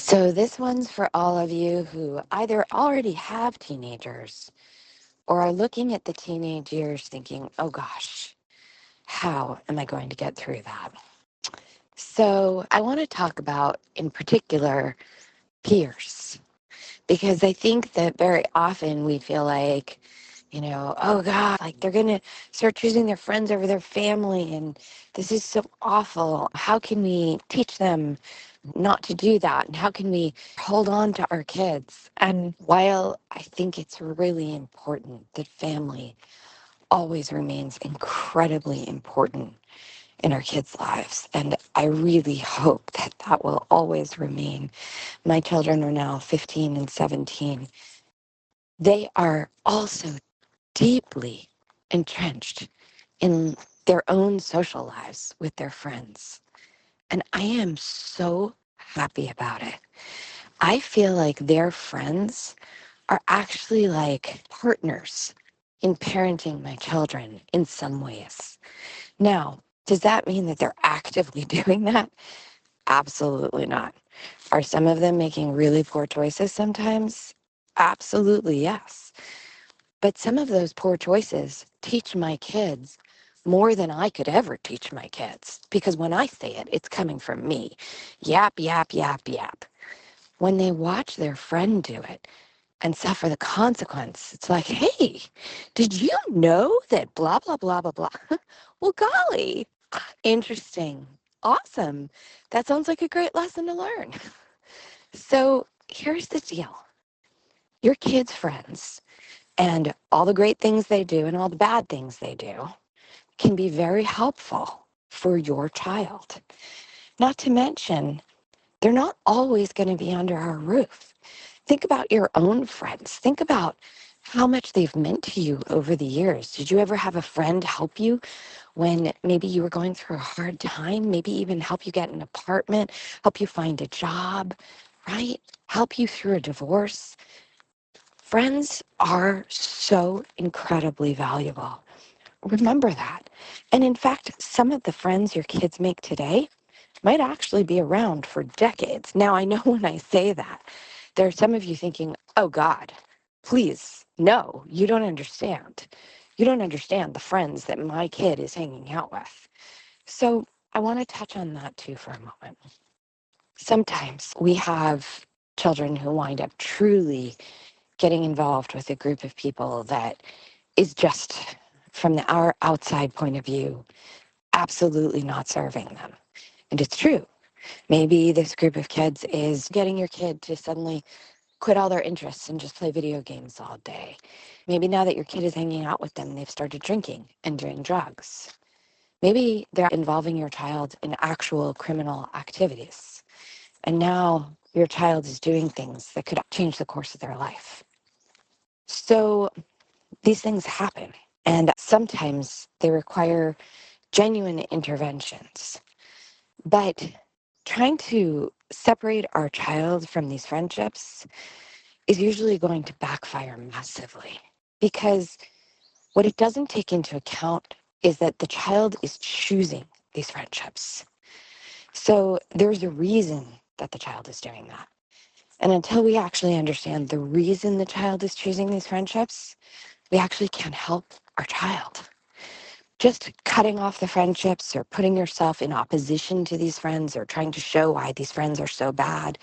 So, this one's for all of you who either already have teenagers or are looking at the teenage years thinking, oh gosh, how am I going to get through that? So, I want to talk about, in particular, peers, because I think that very often we feel like, oh God, like they're going to start choosing their friends over their family. And this is so awful. How can we teach them not to do that? And how can we hold on to our kids? And while I think it's really important that family always remains incredibly important in our kids' lives, and I really hope that that will always remain. My children are now 15 and 17. They are also deeply entrenched in their own social lives with their friends. And I am so happy about it. I feel like their friends are actually like partners in parenting my children in some ways. Now, does that mean that they're actively doing that? Absolutely not. Are some of them making really poor choices sometimes? Absolutely, yes. But some of those poor choices teach my kids more than I could ever teach my kids. Because when I say it, it's coming from me. Yap, yap, yap, yap. When they watch their friend do it and suffer the consequence, it's like, hey, did you know that blah, blah, blah, blah, blah? Well, golly, interesting. Awesome. That sounds like a great lesson to learn. So here's the deal. Your kids' friends and all the great things they do and all the bad things they do can be very helpful for your child. Not to mention, they're not always going to be under our roof. Think about your own friends. Think about how much they've meant to you over the years. Did you ever have a friend help you when maybe you were going through a hard time? Maybe even help you get an apartment, help you find a job, right? Help you through a divorce. Friends are so incredibly valuable. Remember that. And in fact, some of the friends your kids make today might actually be around for decades. Now, I know when I say that, there are some of you thinking, oh God, please, no, you don't understand. You don't understand the friends that my kid is hanging out with. So I want to touch on that too for a moment. Sometimes we have children who wind up truly getting involved with a group of people that is just, from our outside point of view, absolutely not serving them. And it's true. Maybe this group of kids is getting your kid to suddenly quit all their interests and just play video games all day. Maybe now that your kid is hanging out with them, they've started drinking and doing drugs. Maybe they're involving your child in actual criminal activities. And now your child is doing things that could change the course of their life. So these things happen. And sometimes they require genuine interventions. But trying to separate our child from these friendships is usually going to backfire massively, because what it doesn't take into account is that the child is choosing these friendships. So there's a reason that the child is doing that. And until we actually understand the reason the child is choosing these friendships, we actually can't help our child. Just cutting off the friendships or putting yourself in opposition to these friends or trying to show why these friends are so bad,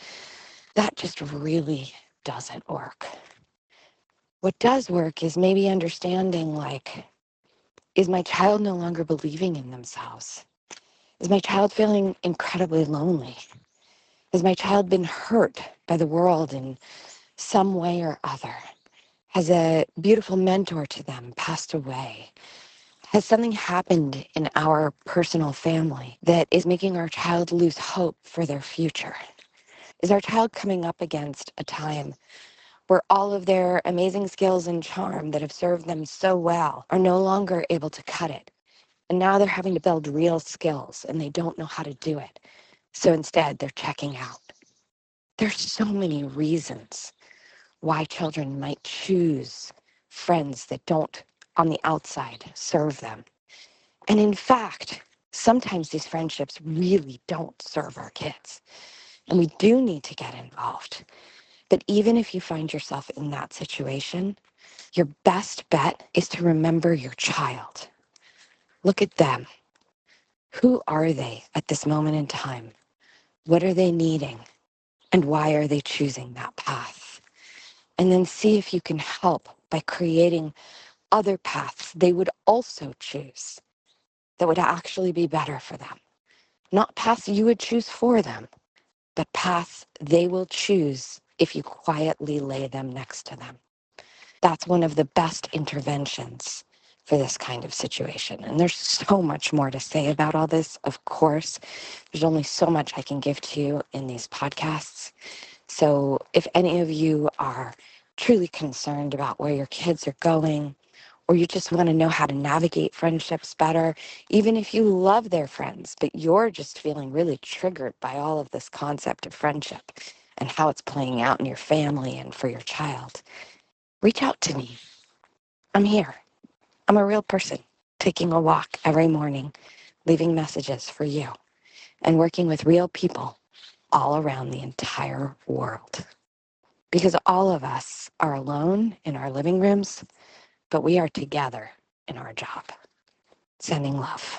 that just really doesn't work. What does work is maybe understanding, like, is my child no longer believing in themselves? Is my child feeling incredibly lonely? Has my child been hurt by the world in some way or other? Has a beautiful mentor to them passed away? Has something happened in our personal family that is making our child lose hope for their future? Is our child coming up against a time where all of their amazing skills and charm that have served them so well are no longer able to cut it? And now they're having to build real skills and they don't know how to do it. So instead, they're checking out. There's so many reasons why children might choose friends that don't, on the outside, serve them. And in fact, sometimes these friendships really don't serve our kids. And we do need to get involved. But even if you find yourself in that situation, your best bet is to remember your child. Look at them. Who are they at this moment in time? What are they needing? And why are they choosing that path? And then see if you can help by creating other paths they would also choose that would actually be better for them. Not paths you would choose for them, but paths they will choose if you quietly lay them next to them. That's one of the best interventions for this kind of situation. And there's so much more to say about all this, of course. There's only so much I can give to you in these podcasts. So if any of you are truly concerned about where your kids are going, or you just want to know how to navigate friendships better, even if you love their friends, but you're just feeling really triggered by all of this concept of friendship and how it's playing out in your family and for your child, reach out to me. I'm here. I'm a real person taking a walk every morning, leaving messages for you, and working with real people all around the entire world. Because all of us are alone in our living rooms, but we are together in our job. Sending love.